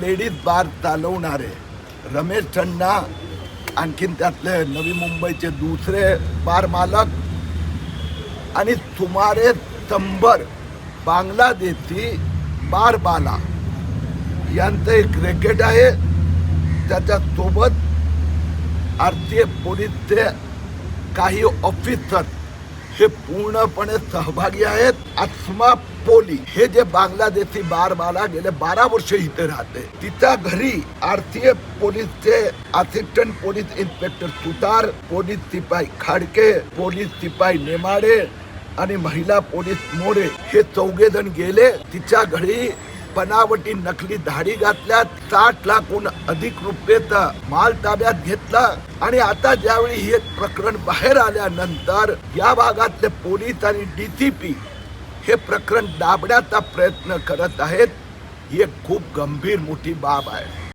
Ladies बार चालवणारे रमेश टन्ना, आणखीन त्यातले नवी मुंबईचे दुसरे बार मालक आणि सुमारे 100 बांगलादेशी बार बाला यांचं एक रॅकेट आहे। त्याच्यासोबत भारतीय पोलीसचे काही ऑफिसर हे पूर्णपणे सहभागी आहेत। अस्मा पोली हे जे बांगलादेशी बारबाला गेले 12 वर्ष इथे राहते, तिच्या घरी भारतीय पोलीसचे असिस्टंट पोलीस इन्स्पेक्टर सुतार, पोलीस सिपाई खाडके, पोलीस सिपाई नेमाडे आणि महिला पोलीस मोरे हे 4 जण गेले। तिच्या घरी बनावटी नकली धाडी घातल्यात, 60 लाखहून अधिक रुपयेचा माल ताब्यात घेतला। आणि आता ज्यावेळी हे प्रकरण बाहेर आल्यानंतर या भागातले पोलीस आणि DCP हे प्रकरण दाबण्याचा प्रयत्न करत आहेत। ही एक खूप गंभीर मोठी बाब आहे।